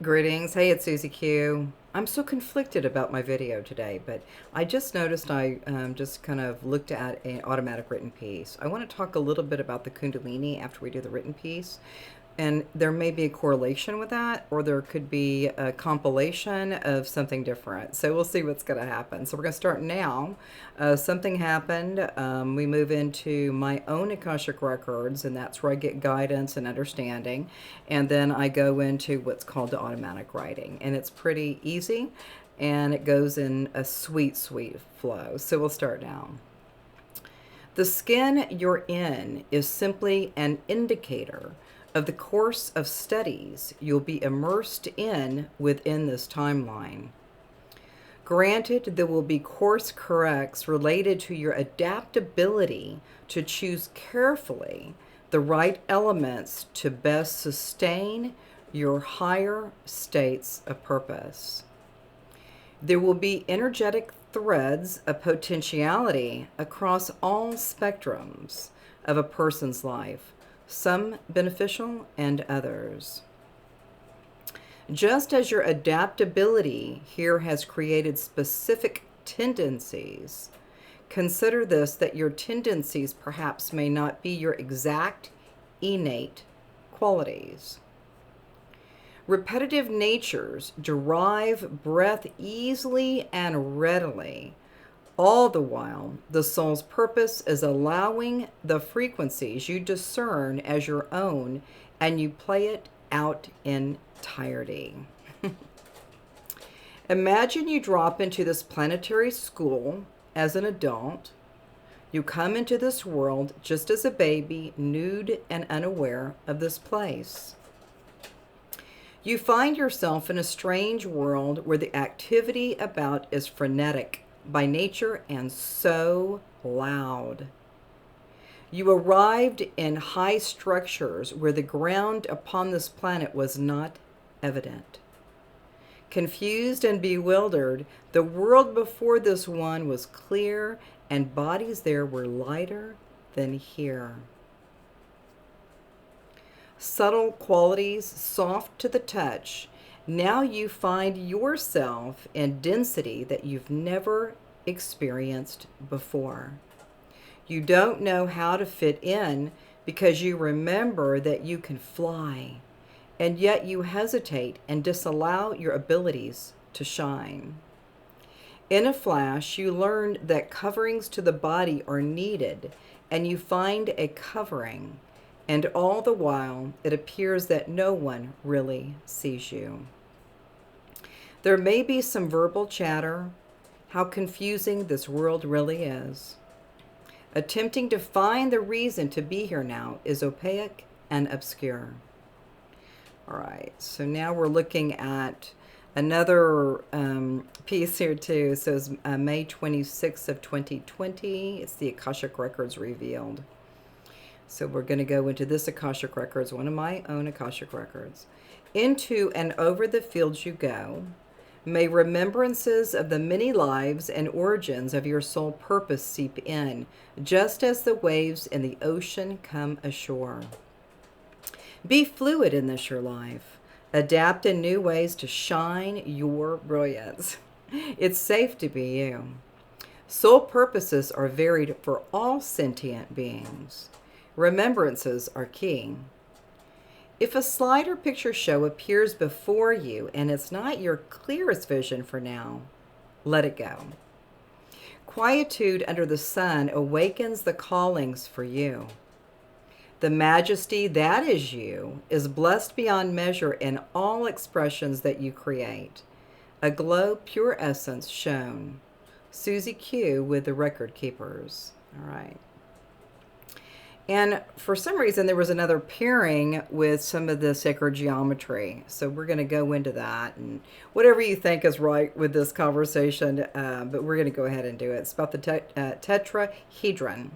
Greetings. Hey, it's Susie Q. I'm so conflicted about my video today, but I just noticed I just kind of looked at an automatic written piece. I want to talk a little bit about the Kundalini after we do the written piece. And there may be a correlation with that, or there could be a compilation of something different. So we'll see what's going to happen. So we're going to start now. Something happened. We move into my own Akashic records, and that's where I get guidance and understanding. And then I go into what's called the automatic writing. And it's pretty easy, and it goes in a sweet, sweet flow. So we'll start now. The skin you're in is simply an indicator of the course of studies you'll be immersed in within this timeline. Granted, there will be course corrects related to your adaptability to choose carefully the right elements to best sustain your higher states of purpose. There will be energetic threads of potentiality across all spectrums of a person's life, some beneficial and others. Just as your adaptability here has created specific tendencies, consider this that your tendencies perhaps may not be your exact innate qualities. Repetitive natures derive breath easily and readily. All the while, the soul's purpose is allowing the frequencies you discern as your own, and you play it out in entirety. Imagine you drop into this planetary school as an adult. You come into this world just as a baby, nude and unaware of this place. You find yourself in a strange world where the activity about is frenetic by nature and so loud. You arrived in high structures where the ground upon this planet was not evident. Confused and bewildered, the world before this one was clear, and bodies there were lighter than here. Subtle qualities, soft to the touch. Now you find yourself in density that you've never experienced before. You don't know how to fit in because you remember that you can fly, and yet you hesitate and disallow your abilities to shine. In a flash, you learn that coverings to the body are needed, and you find a covering. And all the while, it appears that no one really sees you. There may be some verbal chatter, how confusing this world really is. Attempting to find the reason to be here now is opaque and obscure. All right, so now we're looking at another piece here too. So it's May 26th of 2020. It's the Akashic Records revealed. So we're going to go into this Akashic Records, one of my own Akashic Records. Into and over the fields you go, may remembrances of the many lives and origins of your soul purpose seep in, just as the waves in the ocean come ashore. Be fluid in this your life. Adapt in new ways to shine your brilliance. It's safe to be you. Soul purposes are varied for all sentient beings. Remembrances are key. If a slide or picture show appears before you and it's not your clearest vision for now, let it go. Quietude under the sun awakens the callings for you. The majesty that is you is blessed beyond measure in all expressions that you create. A glow pure essence shown. Susie Q with the Record Keepers. All right. And for some reason, there was another pairing with some of the sacred geometry. So we're going to go into that and whatever you think is right with this conversation, but we're going to go ahead and do it. It's about the tetrahedron.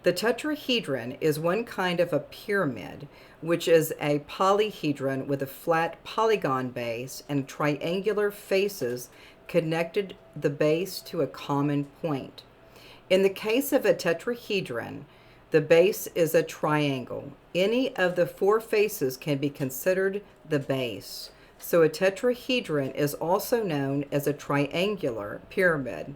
The tetrahedron is one kind of a pyramid, which is a polyhedron with a flat polygon base and triangular faces connected the base to a common point. In the case of a tetrahedron, the base is a triangle. Any of the four faces can be considered the base. So a tetrahedron is also known as a triangular pyramid.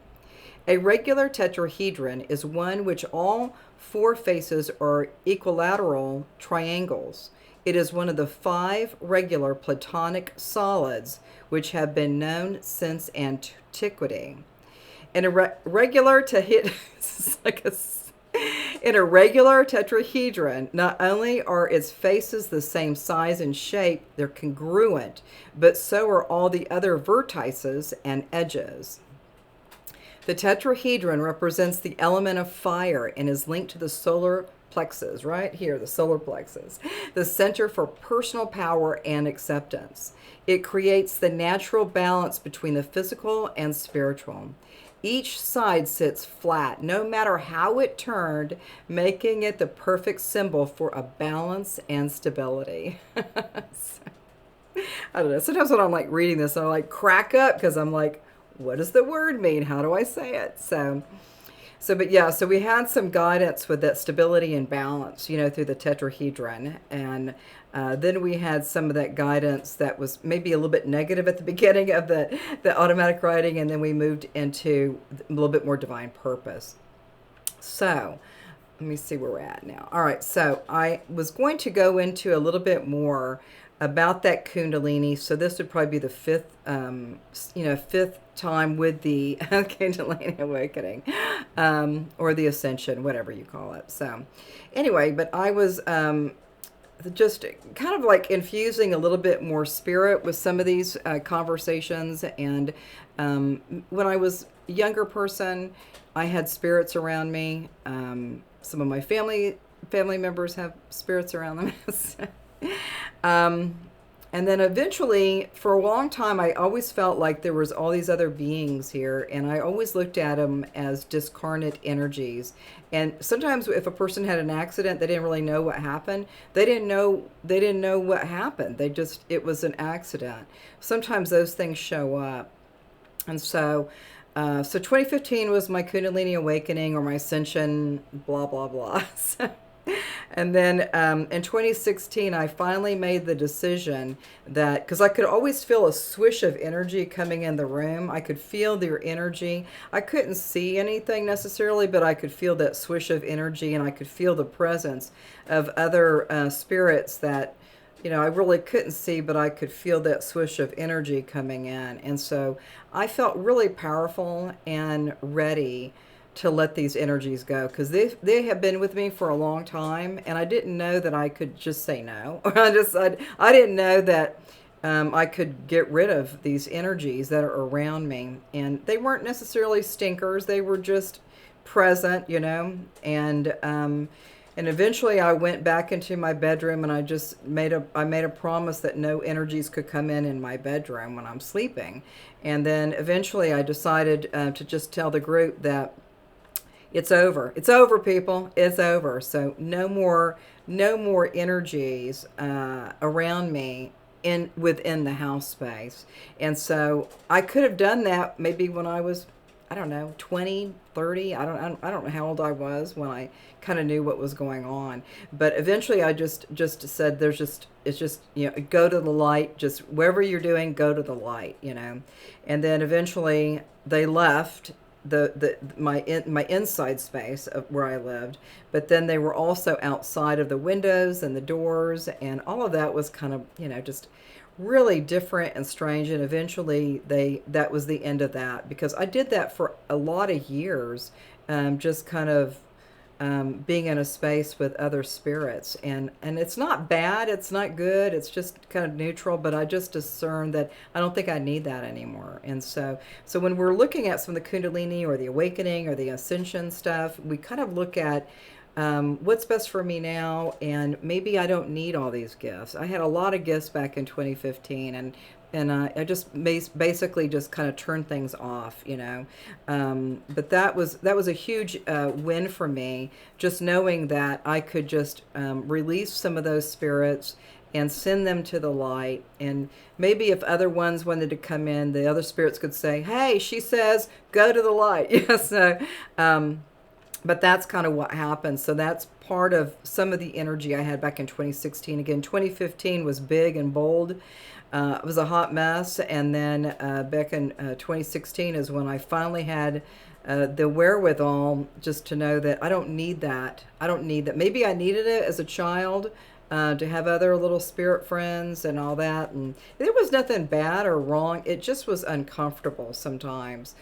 A regular tetrahedron is one which all four faces are equilateral triangles. It is one of the 5 regular Platonic solids which have been known since antiquity. In a regular in a regular tetrahedron, not only are its faces the same size and shape, they're congruent, but so are all the other vertices and edges. The tetrahedron represents the element of fire and is linked to the solar plexus, right here, the solar plexus, the center for personal power and acceptance. It creates the natural balance between the physical and spiritual. Each side sits flat, no matter how it turned, making it the perfect symbol for a balance and stability. I don't know. Sometimes when I'm like reading this, I like crack up because I'm like, what does the word mean? How do I say it? So we had some guidance with that stability and balance, through the tetrahedron. And then we had some of that guidance that was maybe a little bit negative at the beginning of the automatic writing, and then we moved into a little bit more divine purpose. So let me see where we're at now. All right, so I was going to go into a little bit more about that Kundalini. So this would probably be the fifth time with the Kundalini awakening, or the ascension, whatever you call it. So anyway, but I was just kind of like infusing a little bit more spirit with some of these conversations. And when I was a younger person, I had spirits around me. Some of my family members have spirits around them. And then eventually, for a long time, I always felt like there was all these other beings here, and I always looked at them as discarnate energies. And sometimes, if a person had an accident, they didn't really know what happened. They didn't know what happened. It was an accident. Sometimes those things show up, and so 2015 was my Kundalini awakening or my ascension, blah blah blah. And then in 2016, I finally made the decision that, because I could always feel a swish of energy coming in the room. I could feel their energy. I couldn't see anything necessarily, but I could feel that swish of energy, and I could feel the presence of other spirits that, I really couldn't see, but I could feel that swish of energy coming in. And so I felt really powerful and ready to let these energies go, because they have been with me for a long time, and I didn't know that I could just say no. I didn't know that I could get rid of these energies that are around me, and they weren't necessarily stinkers. They were just present, and eventually I went back into my bedroom, and I just made a promise that no energies could come in my bedroom when I'm sleeping. And then eventually I decided to just tell the group that it's over. It's over, people. It's over. So no more energies around me within the house space. And so I could have done that maybe when I was, I don't know, 20, 30. I don't know how old I was when I kind of knew what was going on. But eventually I just said, it's just, go to the light. Just wherever you're doing, go to the light, And then eventually they left my inside space of where I lived, but then they were also outside of the windows and the doors, and all of that was kind of just really different and strange. And eventually that was the end of that, because I did that for a lot of years, just kind of being in a space with other spirits, and it's not bad, it's not good, it's just kind of neutral, but I just discerned that I don't think I need that anymore. And so when we're looking at some of the Kundalini or the awakening or the ascension stuff, we kind of look at what's best for me now, and maybe I don't need all these gifts. I had a lot of gifts back in 2015, and I just basically just kind of turned things off, But that was a huge win for me, just knowing that I could just release some of those spirits and send them to the light. And maybe if other ones wanted to come in, the other spirits could say, "Hey, she says, go to the light." But that's kind of what happened. So that's part of some of the energy I had back in 2016. Again, 2015 was big and bold. It was a hot mess. And then back in 2016 is when I finally had the wherewithal just to know that I don't need that. I don't need that. Maybe I needed it as a child, to have other little spirit friends and all that. And there was nothing bad or wrong. It just was uncomfortable sometimes,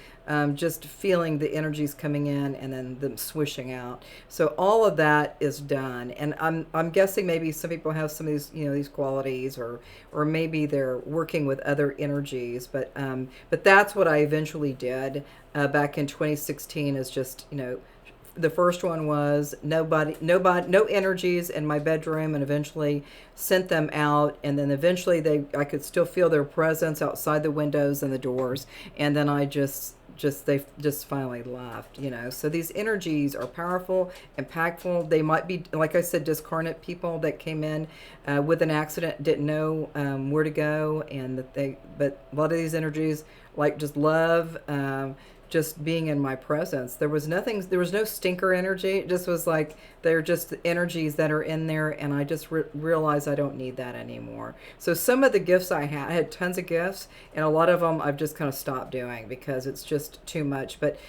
just feeling the energies coming in and then them swishing out. So all of that is done. And I'm guessing maybe some people have some of these, these qualities, or maybe they're working with other energies. But that's what I eventually did back in 2016, is just, the first one was no energies in my bedroom, and eventually sent them out. And then eventually I could still feel their presence outside the windows and the doors. And then they just finally left. So these energies are powerful, impactful. They might be, like I said, discarnate people that came in with an accident, didn't know where to go, and but a lot of these energies, like, just love, just being in my presence. There was no stinker energy. It just was like, they're just energies that are in there, and I just realized I don't need that anymore. So some of the gifts I had tons of gifts, and a lot of them I've just kind of stopped doing because it's just too much. But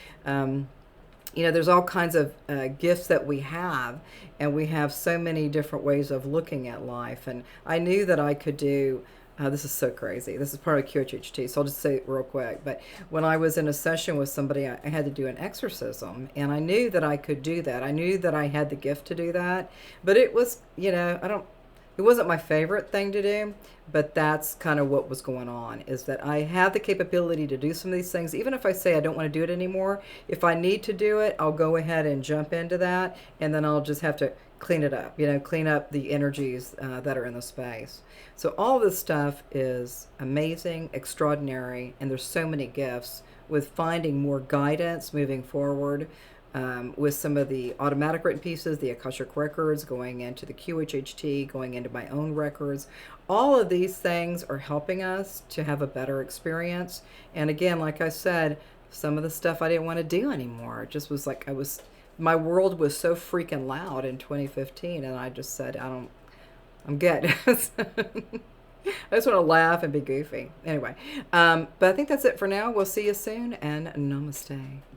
there's all kinds of gifts that we have, and we have so many different ways of looking at life. And I knew that I could do. This is so crazy. This is part of QHHT, so I'll just say it real quick. But when I was in a session with somebody, I had to do an exorcism, and I knew that I could do that. I knew that I had the gift to do that, but it was, it wasn't my favorite thing to do, but that's kind of what was going on, is that I have the capability to do some of these things. Even if I say I don't want to do it anymore, if I need to do it, I'll go ahead and jump into that, and then I'll just have to clean it up, clean up the energies that are in the space. So all this stuff is amazing, extraordinary, and there's so many gifts with finding more guidance moving forward, with some of the automatic written pieces, the Akashic records, going into the QHHT, going into my own records. All of these things are helping us to have a better experience. And again, like I said, some of the stuff I didn't want to do anymore. It just was like my world was so freaking loud in 2015, and I just said, I'm good. I just want to laugh and be goofy. Anyway, but I think that's it for now. We'll see you soon, and namaste.